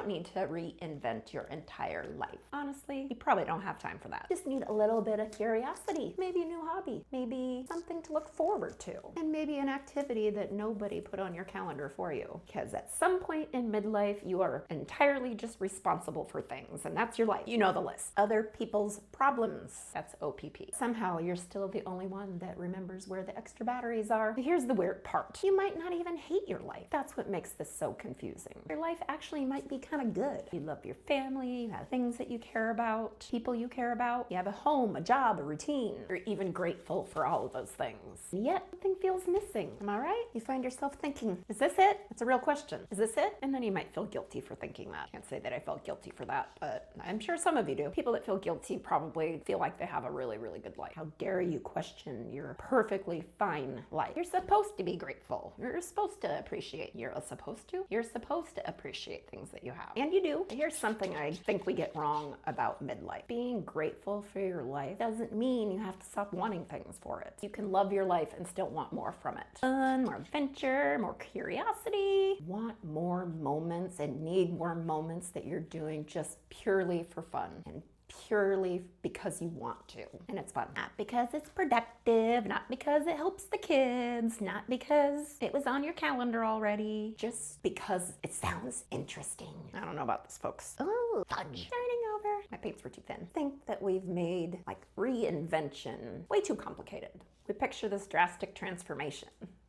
don't need to reinvent your entire life. Honestly, you probably don't have time for that. You just need a little bit of curiosity, maybe a new hobby, maybe something to look forward to, and maybe an activity that nobody put on your calendar for you. Because at some point in midlife, you are entirely just responsible for things, and that's your life. You know the list. Other people's problems. That's OPP. Somehow you're still the only one that remembers where the extra batteries are. Here's the weird part. You might not even hate your life. That's what makes this so confusing. Your life actually might be kind of good. You love your family, you have things that you care about, people you care about, you have a home, a job, a routine. You're even grateful for all of those things. And yet, something feels missing. Am I right? You find yourself thinking, is this it? It's a real question. Is this it? And then you might feel guilty for thinking that. Can't say that I felt guilty for that, but I'm sure some of you do. People that feel guilty probably feel like they have a really, really good life. How dare you question your perfectly fine life? You're supposed to be grateful. You're supposed to appreciate. You're supposed to appreciate things that you have. And you do. Here's something I think we get wrong about midlife. Being grateful for your life doesn't mean you have to stop wanting things for it. You can love your life and still want more from it. Fun, more adventure, more curiosity. Want more moments and need more moments that you're doing just purely for fun and purely because you want to, and it's fun. Not because it's productive, not because it helps the kids, not because it was on your calendar already, just because it sounds interesting. I don't know about this, folks. Oh, fudge. Starting over. My paints were too thin. I think that we've made like reinvention way too complicated. We picture this drastic transformation.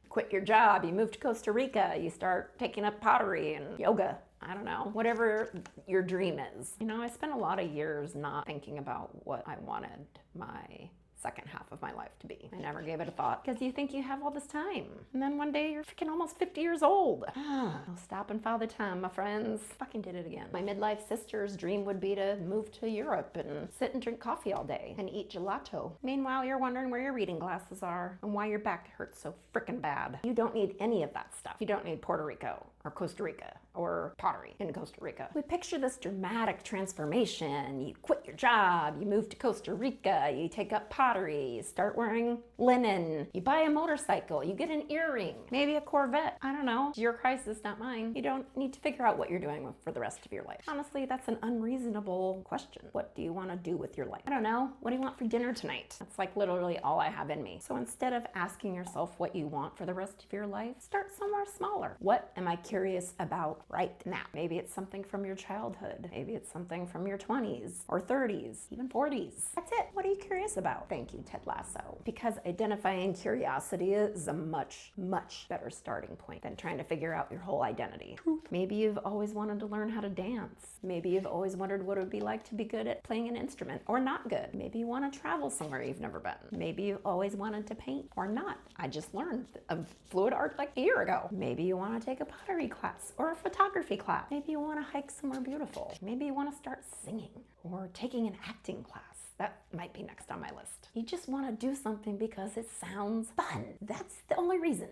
Quit your job, you move to Costa Rica, you start taking up pottery and yoga. I don't know, whatever your dream is. You know, I spent a lot of years not thinking about what I wanted my second half of my life to be. I never gave it a thought because you think you have all this time. And then one day you're freaking almost 50 years old. I'll stop and Father Time, my friends. Fucking did it again. My midlife sister's dream would be to move to Europe and sit and drink coffee all day and eat gelato. Meanwhile, you're wondering where your reading glasses are and why your back hurts so freaking bad. You don't need any of that stuff. You don't need Puerto Rico or Costa Rica or pottery in Costa Rica. We picture this dramatic transformation. You quit your job, you move to Costa Rica, you take up pottery, you start wearing linen, you buy a motorcycle, you get an earring, maybe a Corvette. I don't know. It's your crisis, not mine. You don't need to figure out what you're doing for the rest of your life. Honestly, that's an unreasonable question. What do you want to do with your life? I don't know. What do you want for dinner tonight? That's like literally all I have in me. So instead of asking yourself what you want for the rest of your life, start somewhere smaller. What am I curious about right now? Maybe it's something from your childhood. Maybe it's something from your 20s or 30s, even 40s. That's it. What are you curious about? Thank you, Ted Lasso. Because identifying curiosity is a much, much better starting point than trying to figure out your whole identity. Maybe you've always wanted to learn how to dance. Maybe you've always wondered what it would be like to be good at playing an instrument or not good. Maybe you want to travel somewhere you've never been. Maybe you've always wanted to paint or not. I just learned of fluid art like a year ago. Maybe you want to take a pottery class or a photography class. Maybe you want to hike somewhere beautiful. Maybe you want to start singing or taking an acting class. That might be next on my list. You just want to do something because it sounds fun. That's the only reason.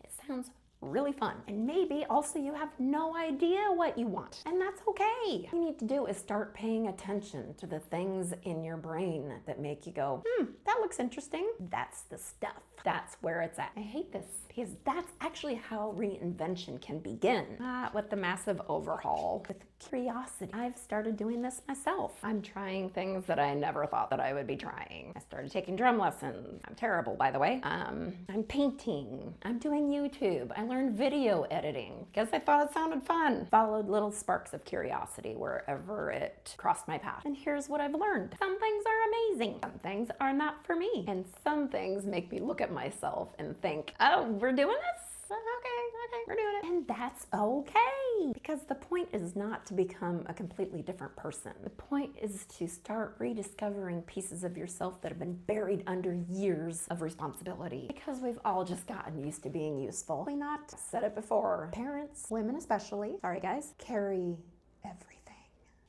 It sounds really fun. And maybe also you have no idea what you want. And that's okay. All you need to do is start paying attention to the things in your brain that make you go, that looks interesting. That's the stuff. That's where it's at. I hate this because that's actually how reinvention can begin. Not with the massive overhaul, with curiosity. I've started doing this myself. I'm trying things that I never thought that I would be trying. I started taking drum lessons. I'm terrible, by the way. I'm painting. I'm doing YouTube. I learned video editing because I thought it sounded fun. Followed little sparks of curiosity wherever it crossed my path. And here's what I've learned. Some things are amazing. Some things are not for me. And some things make me look at myself and think, oh, we're doing this? Okay, we're doing it. And that's okay. Because the point is not to become a completely different person. The point is to start rediscovering pieces of yourself that have been buried under years of responsibility. Because we've all just gotten used to being useful. We not said it before. Parents, women especially, sorry guys, carry everything.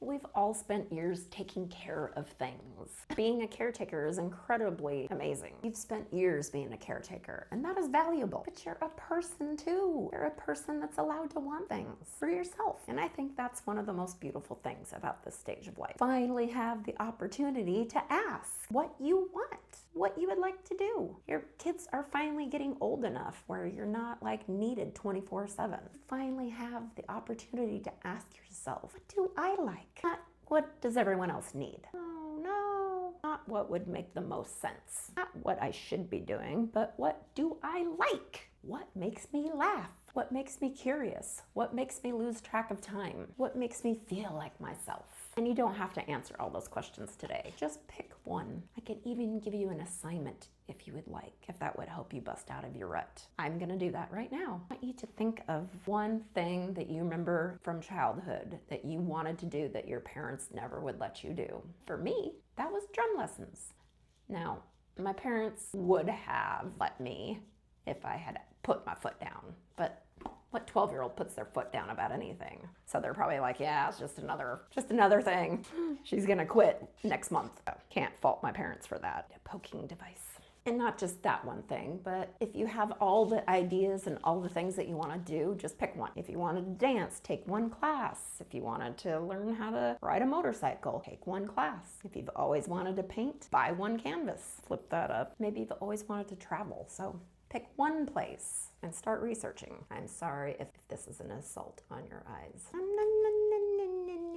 We've all spent years taking care of things. Being a caretaker is incredibly amazing. You've spent years being a caretaker, and that is valuable. But you're a person too. You're a person that's allowed to want things for yourself. And I think that's one of the most beautiful things about this stage of life. Finally have the opportunity to ask what you want. what you would like to do. Your kids are finally getting old enough where you're not like needed 24/7. Finally have the opportunity to ask yourself, what do I like? Not what does everyone else need? Oh no, not what would make the most sense. Not what I should be doing, but what do I like? What makes me laugh? What makes me curious? What makes me lose track of time? What makes me feel like myself? And you don't have to answer all those questions today. Just pick one. I could even give you an assignment if you would like, if that would help you bust out of your rut. I'm gonna do that right now. I want you to think of one thing that you remember from childhood that you wanted to do that your parents never would let you do. For me, that was drum lessons. Now, my parents would have let me if I had put my foot down, but what 12-year-old puts their foot down about anything? So they're probably like, yeah, it's just another thing. She's gonna quit next month. Can't fault my parents for that. A poking device. And not just that one thing, but if you have all the ideas and all the things that you want to do, just pick one. If you wanted to dance, take one class. If you wanted to learn how to ride a motorcycle, take one class. If you've always wanted to paint, buy one canvas. Flip that up. Maybe you've always wanted to travel, so pick one place and start researching. I'm sorry if this is an assault on your eyes.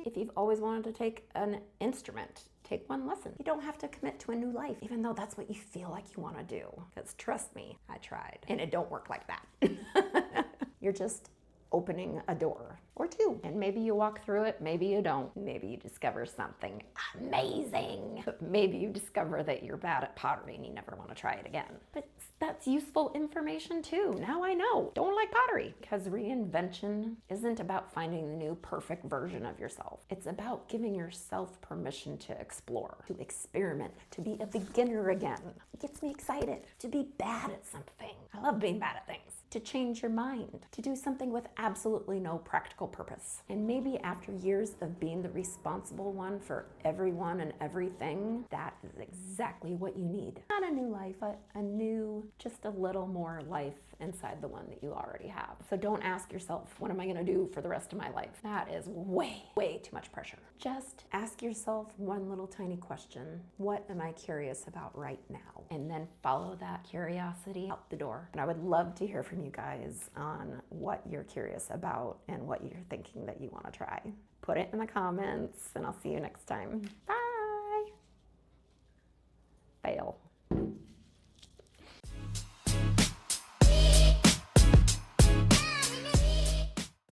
If you've always wanted to take an instrument, take one lesson. You don't have to commit to a new life, even though that's what you feel like you want to do. Because trust me, I tried, and it don't work like that. You're just opening a door or two, and maybe you walk through it, maybe you don't. Maybe you discover something amazing. But maybe you discover that you're bad at pottery and you never want to try it again. But that's useful information too. Now I know. Don't like pottery. Because reinvention isn't about finding the new perfect version of yourself. It's about giving yourself permission to explore, to experiment, to be a beginner again. It gets me excited to be bad at something. I love being bad at things. To change your mind, to do something with absolutely no practical purpose. And maybe after years of being the responsible one for everyone and everything, that is exactly what you need. Not a new life, but a new, just a little more life inside the one that you already have. So don't ask yourself, what am I gonna do for the rest of my life? That is way, way too much pressure. Just ask yourself one little tiny question. What am I curious about right now? And then follow that curiosity out the door. And I would love to hear from you guys on what you're curious about and what you're thinking that you wanna try. Put it in the comments and I'll see you next time. Bye.